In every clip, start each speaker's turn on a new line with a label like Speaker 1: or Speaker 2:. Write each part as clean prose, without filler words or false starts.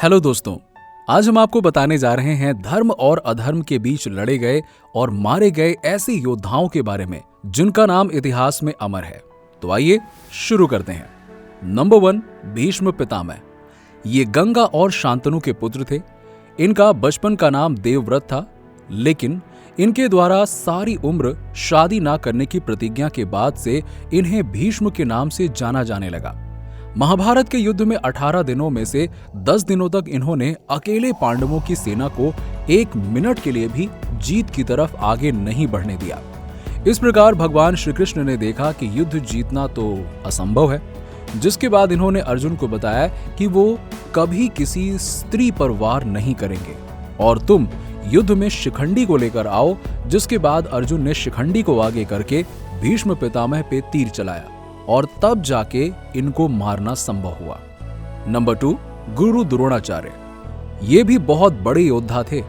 Speaker 1: Hello दोस्तों, आज हम आपको बताने जा रहे हैं धर्म और अधर्म के बीच लड़े गए और मारे गए ऐसे योद्धाओं के बारे में जिनका नाम इतिहास में अमर है। तो आइए शुरू करते हैं। नंबर 1, भीष्म पितामह। ये गंगा और शांतनु के पुत्र थे। इनका बचपन का नाम देवव्रत था, लेकिन इनके द्वारा सारी उम्र शादी ना करने की प्रतिज्ञा के बाद से इन्हें भीष्म के नाम से जाना जाने लगा। महाभारत के युद्ध में 18 दिनों में से 10 दिनों तक इन्होंने अकेले पांडवों की सेना को 1 मिनट के लिए भी जीत की तरफ आगे नहीं बढ़ने दिया। इस प्रकार भगवान श्री कृष्ण ने देखा कि युद्ध जीतना तो असंभव है, जिसके बाद इन्होंने अर्जुन को बताया कि वो कभी किसी स्त्री पर वार नहीं करेंगे और तुम युद्ध में शिखंडी को लेकर आओ। जिसके बाद अर्जुन ने शिखंडी को आगे करके भीष्म पितामह पे तीर चलाया और तब जाके इनको मारना संभव हुआ। नंबर 2, गुरु द्रोणाचार्य। ये भी बहुत बड़े योद्धा थे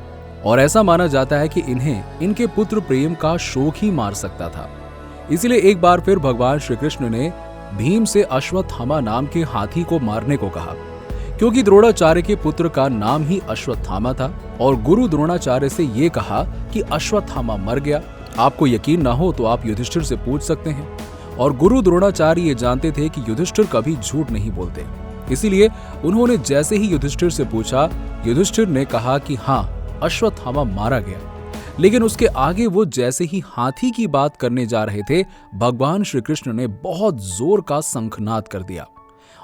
Speaker 1: और ऐसा माना जाता है कि इन्हें इनके पुत्र प्रेम का शोक ही मार सकता था। इसलिए एक बार फिर भगवान श्री कृष्ण ने भीम से अश्वत्थामा नाम के हाथी को मारने को कहा, क्योंकि द्रोणाचार्य के पुत्र का नाम ही अश्वत्थामा था। और गुरु द्रोणाचार्य से ये कहा कि अश्वत्थामा मर गया। आपको यकीन ना हो तो आप युधिष्ठिर से पूछ सकते हैं। और गुरु द्रोणाचार्य ये जानते थे कि युधिष्ठिर कभी झूठ नहीं बोलते, इसीलिए उन्होंने जैसे ही युधिष्ठिर से पूछा, युधिष्ठिर ने कहा कि हाँ, अश्वत्थामा मारा गया। लेकिन उसके आगे वो जैसे ही हाथी की बात करने जा रहे थे, भगवान श्री कृष्ण ने बहुत जोर का शंखनाद कर दिया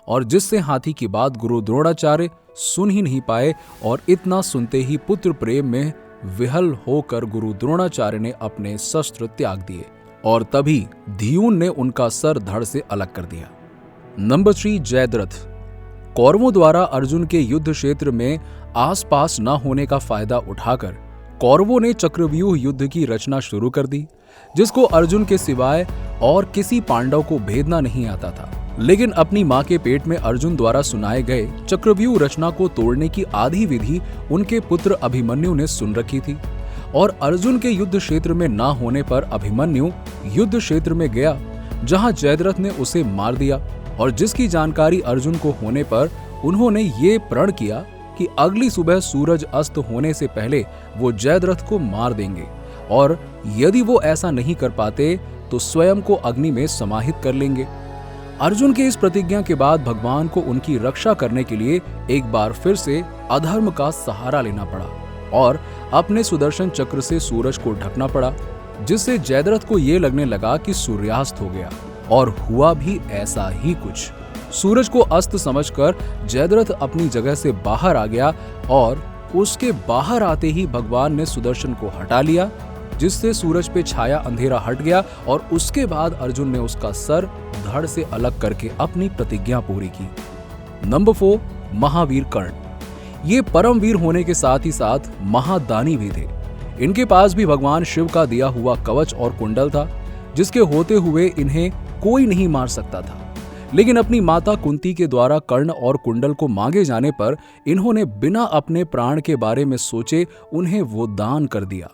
Speaker 1: और जिससे हाथी की बात गुरु द्रोणाचार्य सुन ही नहीं पाए। और इतना सुनते ही पुत्र प्रेम में विहल होकर गुरु द्रोणाचार्य ने अपने शस्त्र त्याग दिए और तभी धियून ने उनका सर धड़ से अलग कर दिया। नंबर 3, जयद्रथ। कौरवों द्वारा अर्जुन के युद्ध क्षेत्र में आसपास न होने का फायदा उठाकर कौरवों ने चक्रव्यूह युद्ध की रचना शुरू कर दी, जिसको अर्जुन के सिवाय और किसी पांडव को भेदना नहीं आता था। लेकिन अपनी मां के पेट में अर्जुन द्वारा सुनाए गए चक्रव्यूह रचना को तोड़ने की आधी विधि उनके पुत्र अभिमन्यु ने सुन रखी थी। और अर्जुन के युद्ध क्षेत्र में ना होने पर अभिमन्यु युद्ध क्षेत्र में गया, जहां जयद्रथ ने उसे मार दिया। और जिसकी जानकारी अर्जुन को होने पर उन्होंने ये प्रण किया कि अगली सुबह सूरज अस्त होने से पहले वो जयद्रथ को मार देंगे और यदि वो ऐसा नहीं कर पाते तो स्वयं को अग्नि में समाहित कर लेंगे। अर्जुन के इस प्रतिज्ञा के बाद भगवान को उनकी रक्षा करने के लिए एक बार फिर से अधर्म का सहारा लेना पड़ा और अपने सुदर्शन चक्र से सूरज को ढकना पड़ा, जिससे जयद्रथ को यह लगने लगा कि सूर्यास्त हो गया। और हुआ भी ऐसा ही कुछ। सूरज को अस्त समझकर जयद्रथ अपनी जगह से बाहर आ गया और उसके बाहर आते ही भगवान ने सुदर्शन को हटा लिया, जिससे सूरज पे छाया अंधेरा हट गया। और उसके बाद अर्जुन ने उसका सर धड़ से अलग करके अपनी प्रतिज्ञा पूरी की। नंबर 4, महावीर कर्ण। ये परमवीर होने के साथ ही साथ महादानी भी थे। इनके पास भी भगवान शिव का दिया हुआ कवच और कुंडल था, जिसके होते हुए इन्हें कोई नहीं मार सकता था। लेकिन अपनी माता कुंती के द्वारा कर्ण और कुंडल को मांगे जाने पर इन्होंने बिना अपने प्राण के बारे में सोचे उन्हें वो दान कर दिया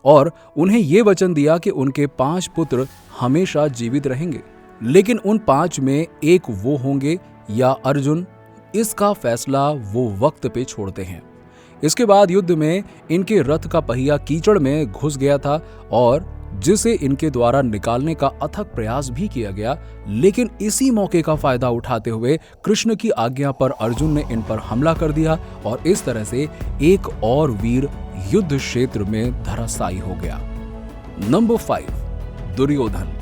Speaker 1: और उन्हें ये वचन दिया कि उनके 5 पुत्र हमेशा जीवित रहेंगे, लेकिन उन 5 में एक वो होंगे या अर्जुन। इसका फैसला वो वक्त पे छोड़ते हैं। इसके बाद युद्ध में इनके रथ का पहिया कीचड़ में घुस गया था और जिसे इनके द्वारा निकालने का अथक प्रयास भी किया गया। लेकिन इसी मौके का फायदा उठाते हुए कृष्ण की आज्ञा पर अर्जुन ने इन पर हमला कर दिया और इस तरह से एक और वीर युद्ध क्षेत्र में धराशायी हो गया। नंबर 5, दुर्योधन।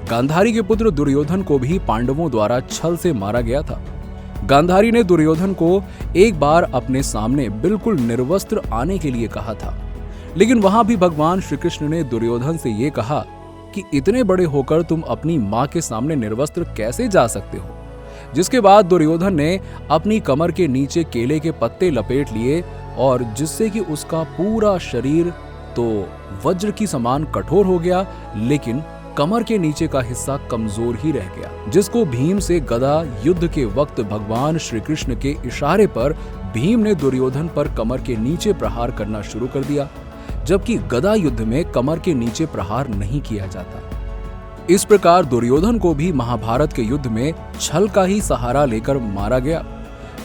Speaker 1: गांधारी के पुत्र दुर्योधन को भी पांडवों द्वारा छल से मारा गया था। गांधारी ने दुर्योधन को एक बार अपने सामने बिल्कुल निर्वस्त्र आने के लिए कहा था, लेकिन वहां भी भगवान श्री कृष्ण ने दुर्योधन से ये कहा कि इतने बड़े होकर तुम अपनी मां के सामने निर्वस्त्र कैसे जा सकते हो। जिसके बाद दुर्योधन ने अपनी कमर के नीचे केले के पत्ते लपेट लिए और जिससे कि उसका पूरा शरीर तो वज्र की समान कठोर हो गया, लेकिन कमर के नीचे का हिस्सा कमजोर ही रह गया, जिसको भीम से गदा युद्ध के वक्त भगवान श्री कृष्ण के इशारे पर भीम ने दुर्योधन पर कमर के नीचे प्रहार करना शुरू कर दिया, जबकि गदा युद्ध में कमर के नीचे प्रहार नहीं किया जाता। इस प्रकार दुर्योधन को भी महाभारत के युद्ध में छल का ही सहारा लेकर मारा गया।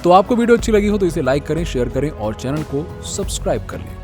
Speaker 1: तो आपको वीडियो अच्छी लगी हो तो इसे लाइक करें, शेयर करें और चैनल को सब्सक्राइब कर लें।